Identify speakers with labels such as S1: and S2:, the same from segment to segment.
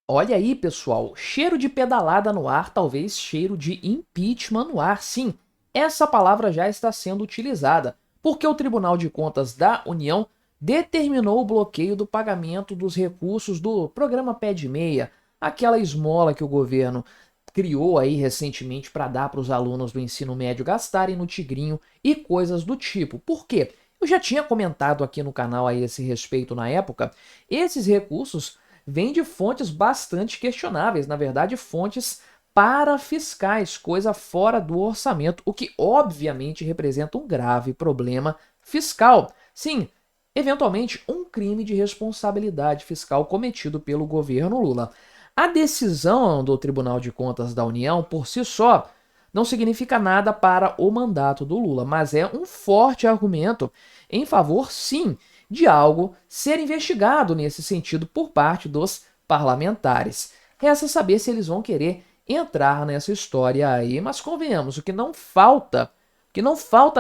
S1: Olha aí, pessoal, cheiro de pedalada no ar, talvez cheiro de impeachment no ar. Sim, essa palavra já está sendo utilizada, porque o Tribunal de Contas da União determinou o bloqueio do pagamento dos recursos do programa Pé de Meia, aquela esmola que o governo criou aí recentemente para dar para os alunos do ensino médio gastarem no Tigrinho e coisas do tipo. Por quê? Eu já tinha comentado aqui no canal a esse respeito na época. Esses recursos vêm de fontes bastante questionáveis, na verdade, fontes parafiscais, coisa fora do orçamento, o que obviamente representa um grave problema fiscal. Sim, eventualmente um crime de responsabilidade fiscal cometido pelo governo Lula. A decisão do Tribunal de Contas da União, por si só, não significa nada para o mandato do Lula, mas é um forte argumento em favor, sim, de algo ser investigado nesse sentido por parte dos parlamentares. Resta saber se eles vão querer entrar nessa história aí, mas convenhamos, o que não falta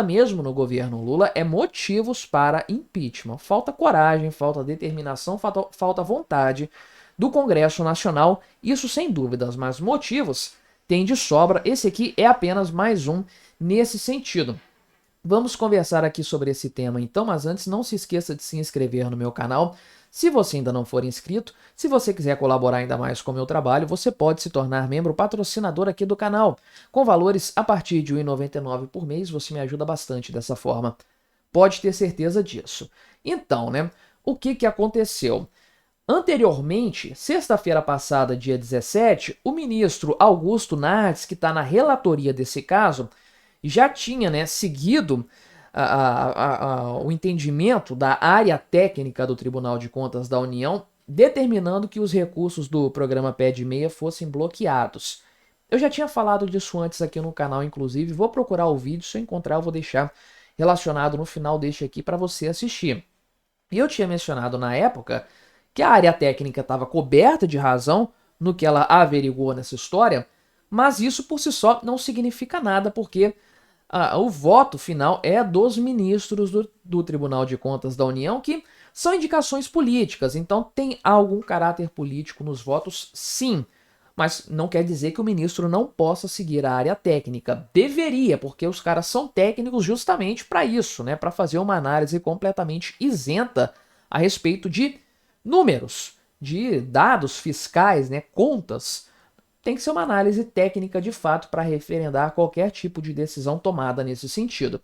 S1: mesmo no governo Lula é motivos para impeachment. Falta coragem, falta determinação, falta vontade do Congresso Nacional, isso sem dúvidas, mas motivos tem de sobra. Esse aqui é apenas mais um nesse sentido. Vamos conversar aqui sobre esse tema então, mas antes não se esqueça de se inscrever no meu canal. Se você ainda não for inscrito, se você quiser colaborar ainda mais com o meu trabalho, você pode se tornar membro patrocinador aqui do canal. Com valores a partir de R$ 1,99 por mês, você me ajuda bastante dessa forma. Pode ter certeza disso. Então, né, o que aconteceu? Anteriormente, sexta-feira passada, dia 17, o ministro Augusto Nardes, que está na relatoria desse caso, já tinha, né, seguido o entendimento da área técnica do Tribunal de Contas da União, determinando que os recursos do programa Pé de Meia fossem bloqueados. Eu já tinha falado disso antes aqui no canal, inclusive, vou procurar o vídeo, se eu encontrar eu vou deixar relacionado no final deste aqui para você assistir. E eu tinha mencionado na época que a área técnica estava coberta de razão no que ela averiguou nessa história, mas isso por si só não significa nada, porque o voto final é dos ministros do Tribunal de Contas da União, que são indicações políticas, então tem algum caráter político nos votos, sim. Mas não quer dizer que o ministro não possa seguir a área técnica. Deveria, porque os caras são técnicos justamente para isso, né? Para fazer uma análise completamente isenta a respeito de números, de dados fiscais, né? Contas. Tem que ser uma análise técnica de fato para referendar qualquer tipo de decisão tomada nesse sentido.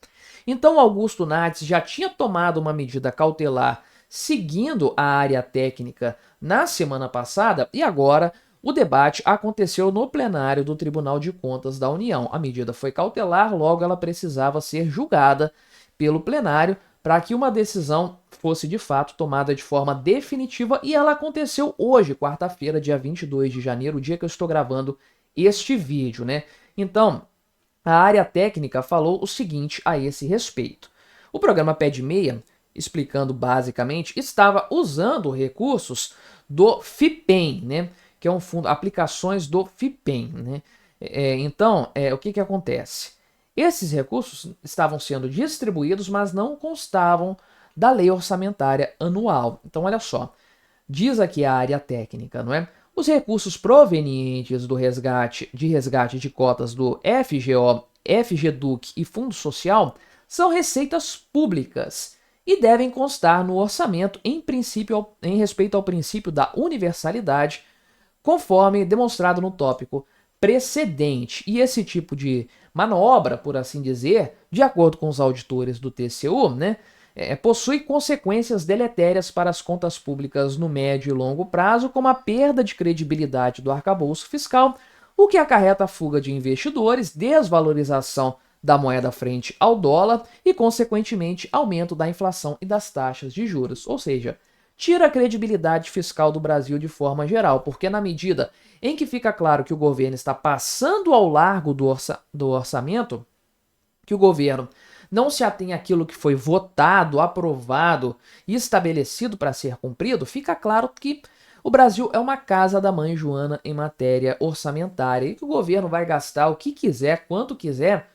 S1: Então, Augusto Nardes já tinha tomado uma medida cautelar seguindo a área técnica na semana passada e agora o debate aconteceu no plenário do Tribunal de Contas da União. A medida foi cautelar, logo ela precisava ser julgada pelo plenário para que uma decisão fosse de fato tomada de forma definitiva, e ela aconteceu hoje, quarta-feira, dia 22 de janeiro, o dia que eu estou gravando este vídeo, né? Então, a área técnica falou o seguinte a esse respeito. O programa Pé de Meia, explicando basicamente, estava usando recursos do FIPEM, né? Que é um fundo, aplicações do FIPEM, né? Então, o que acontece? Esses recursos estavam sendo distribuídos, mas não constavam da lei orçamentária anual. Então, olha só, diz aqui a área técnica, não é? Os recursos provenientes do resgate de cotas do FGO, FGEDUC e Fundo Social são receitas públicas e devem constar no orçamento em respeito ao princípio da universalidade, conforme demonstrado no tópico precedente. E esse tipo de manobra, por assim dizer, de acordo com os auditores do TCU, né, possui consequências deletérias para as contas públicas no médio e longo prazo, como a perda de credibilidade do arcabouço fiscal, o que acarreta a fuga de investidores, desvalorização da moeda frente ao dólar e, consequentemente, aumento da inflação e das taxas de juros. Ou seja, tira a credibilidade fiscal do Brasil de forma geral, porque na medida em que fica claro que o governo está passando ao largo do orçamento, que o governo não se atém àquilo que foi votado, aprovado e estabelecido para ser cumprido, fica claro que o Brasil é uma casa da mãe Joana em matéria orçamentária e que o governo vai gastar o que quiser, quanto quiser,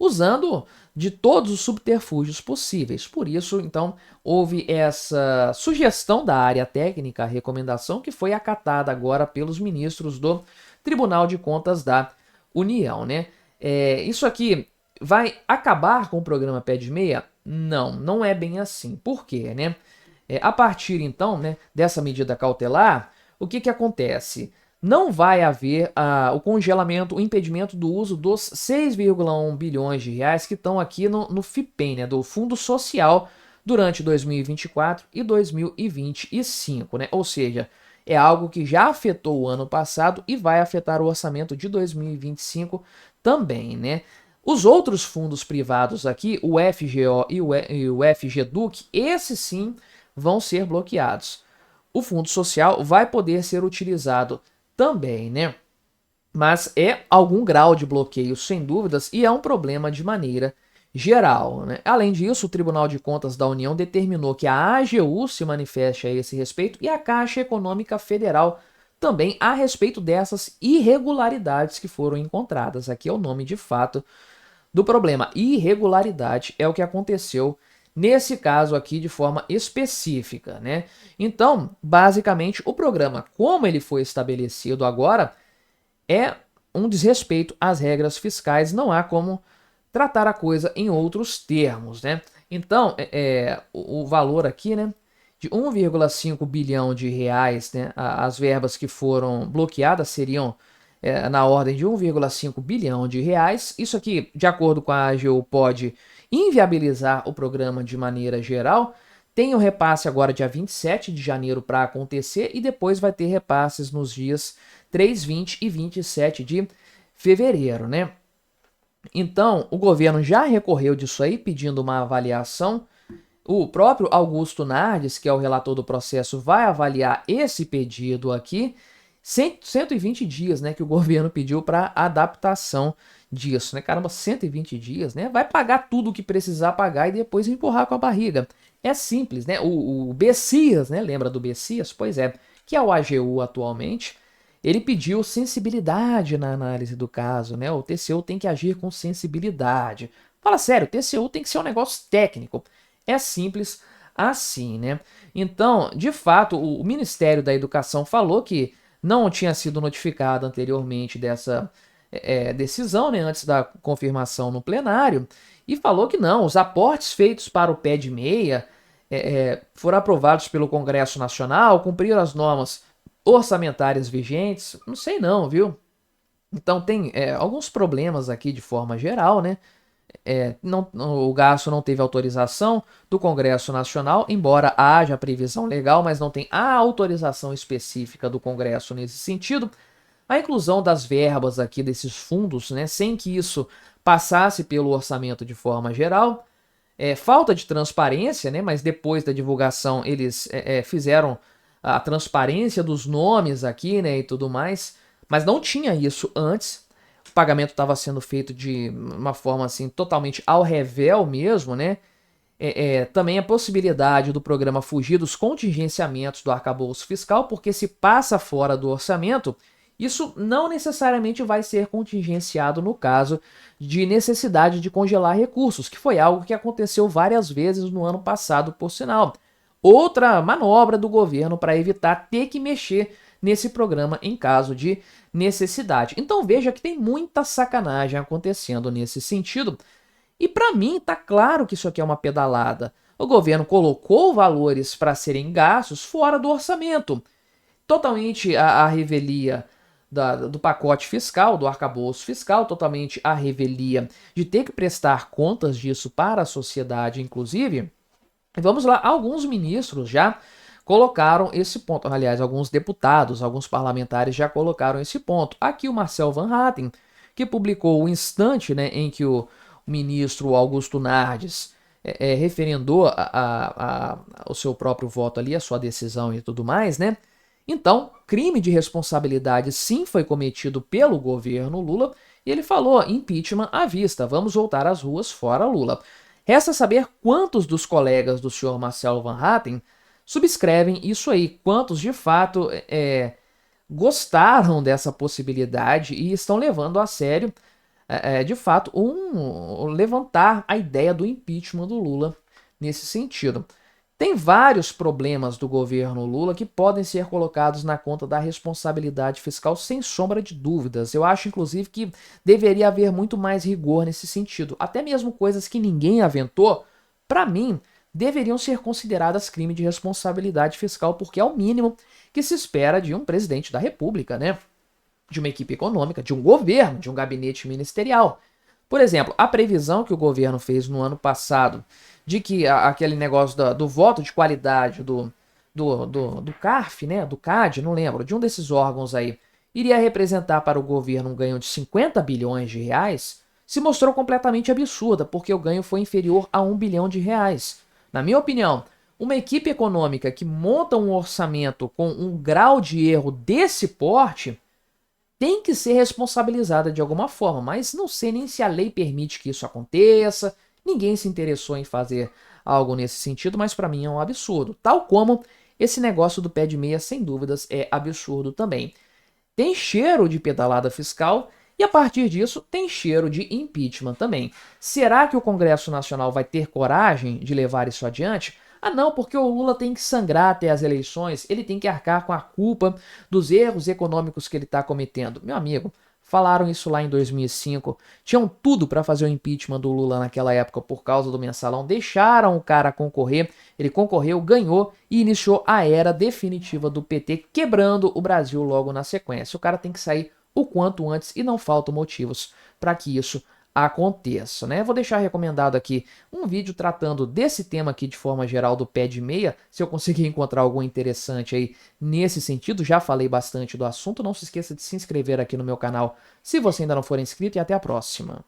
S1: usando de todos os subterfúgios possíveis. Por isso, então, houve essa sugestão da área técnica, a recomendação que foi acatada agora pelos ministros do Tribunal de Contas da União, né? Isso aqui vai acabar com o programa Pé de Meia? Não, não é bem assim. Por quê, né? A partir, então, né, dessa medida cautelar, o que acontece? Não vai haver o congelamento, o impedimento do uso dos 6,1 bilhões de reais que estão aqui no FIPEM, né, do Fundo Social, durante 2024 e 2025, né? Ou seja, é algo que já afetou o ano passado e vai afetar o orçamento de 2025 também, né? Os outros fundos privados aqui, o FGO e o FGEDUC, esses sim vão ser bloqueados. O Fundo Social vai poder ser utilizado também, né? Mas é algum grau de bloqueio, sem dúvidas, e é um problema de maneira geral, né? Além disso, o Tribunal de Contas da União determinou que a AGU se manifeste a esse respeito e a Caixa Econômica Federal também a respeito dessas irregularidades que foram encontradas. Aqui é o nome de fato do problema. Irregularidade é o que aconteceu nesse caso aqui de forma específica, né? Então, basicamente, o programa, como ele foi estabelecido agora, é um desrespeito às regras fiscais, não há como tratar a coisa em outros termos, né? Então, o valor aqui, né, de 1,5 bilhão de reais, né, as verbas que foram bloqueadas seriam na ordem de 1,5 bilhão de reais. Isso aqui, de acordo com a AGU, pode inviabilizar o programa de maneira geral. Tem o repasse agora dia 27 de janeiro para acontecer e depois vai ter repasses nos dias 3, 20 e 27 de fevereiro, né? Então, o governo já recorreu disso aí, pedindo uma avaliação. O próprio Augusto Nardes, que é o relator do processo, vai avaliar esse pedido aqui. 120 dias, né, que o governo pediu para adaptação disso, né? Caramba, 120 dias, né? Vai pagar tudo o que precisar pagar e depois empurrar com a barriga. É simples, né? O Bessias, né? Lembra do Bessias? Pois é, que é o AGU atualmente. Ele pediu sensibilidade na análise do caso, né? O TCU tem que agir com sensibilidade. Fala sério, o TCU tem que ser um negócio técnico. É simples assim, né? Então, de fato, o Ministério da Educação falou que não tinha sido notificado anteriormente dessa decisão, né, antes da confirmação no plenário, e falou que não, os aportes feitos para o pé de meia foram aprovados pelo Congresso Nacional, cumpriram as normas orçamentárias vigentes, não sei não, viu? Então tem alguns problemas aqui de forma geral, né? O gasto não teve autorização do Congresso Nacional, embora haja previsão legal, mas não tem a autorização específica do Congresso nesse sentido. A inclusão das verbas aqui desses fundos, né, sem que isso passasse pelo orçamento de forma geral. Falta de transparência, né, mas depois da divulgação eles fizeram a transparência dos nomes aqui, né, e tudo mais, mas não tinha isso antes. O pagamento estava sendo feito de uma forma assim totalmente ao revel mesmo, né? Também a possibilidade do programa fugir dos contingenciamentos do arcabouço fiscal, porque se passa fora do orçamento, isso não necessariamente vai ser contingenciado no caso de necessidade de congelar recursos, que foi algo que aconteceu várias vezes no ano passado, por sinal. Outra manobra do governo para evitar ter que mexer nesse programa em caso de necessidade. Então veja que tem muita sacanagem acontecendo nesse sentido. E para mim tá claro que isso aqui é uma pedalada. O governo colocou valores para serem gastos fora do orçamento. Totalmente a revelia do pacote fiscal, do arcabouço fiscal, totalmente a revelia de ter que prestar contas disso para a sociedade, inclusive. Vamos lá, alguns ministros já colocaram esse ponto. Aliás, alguns deputados, alguns parlamentares já colocaram esse ponto. Aqui o Marcel Van Hatten, que publicou o instante, né, em que o ministro Augusto Nardes referendou o seu próprio voto ali, a sua decisão e tudo mais, né? Então, crime de responsabilidade sim foi cometido pelo governo Lula e ele falou, impeachment à vista, vamos voltar às ruas fora Lula. Resta saber quantos dos colegas do senhor Marcel Van Hatten subscrevem isso aí, quantos de fato gostaram dessa possibilidade e estão levando a sério de fato, levantar a ideia do impeachment do Lula nesse sentido. Tem vários problemas do governo Lula que podem ser colocados na conta da responsabilidade fiscal, sem sombra de dúvidas. Eu acho, inclusive, que deveria haver muito mais rigor nesse sentido. Até mesmo coisas que ninguém aventou, para mim, deveriam ser consideradas crime de responsabilidade fiscal, porque é o mínimo que se espera de um presidente da República, né? De uma equipe econômica, de um governo, de um gabinete ministerial. Por exemplo, a previsão que o governo fez no ano passado de que aquele negócio do voto de qualidade do CARF, né, do CAD, não lembro, de um desses órgãos aí, iria representar para o governo um ganho de 50 bilhões de reais, se mostrou completamente absurda, porque o ganho foi inferior a 1 bilhão de reais. Na minha opinião, uma equipe econômica que monta um orçamento com um grau de erro desse porte tem que ser responsabilizada de alguma forma, mas não sei nem se a lei permite que isso aconteça. Ninguém se interessou em fazer algo nesse sentido, mas para mim é um absurdo. Tal como esse negócio do pé de meia, sem dúvidas, é absurdo também. Tem cheiro de pedalada fiscal e a partir disso tem cheiro de impeachment também. Será que o Congresso Nacional vai ter coragem de levar isso adiante? Ah, não, porque o Lula tem que sangrar até as eleições, ele tem que arcar com a culpa dos erros econômicos que ele está cometendo. Meu amigo, falaram isso lá em 2005, tinham tudo para fazer o impeachment do Lula naquela época por causa do mensalão, deixaram o cara concorrer, ele concorreu, ganhou e iniciou a era definitiva do PT, quebrando o Brasil logo na sequência. O cara tem que sair o quanto antes e não faltam motivos para que isso aconteça, né? Vou deixar recomendado aqui um vídeo tratando desse tema aqui de forma geral do pé de meia, se eu conseguir encontrar algo interessante aí nesse sentido. Já falei bastante do assunto, não se esqueça de se inscrever aqui no meu canal se você ainda não for inscrito e até a próxima.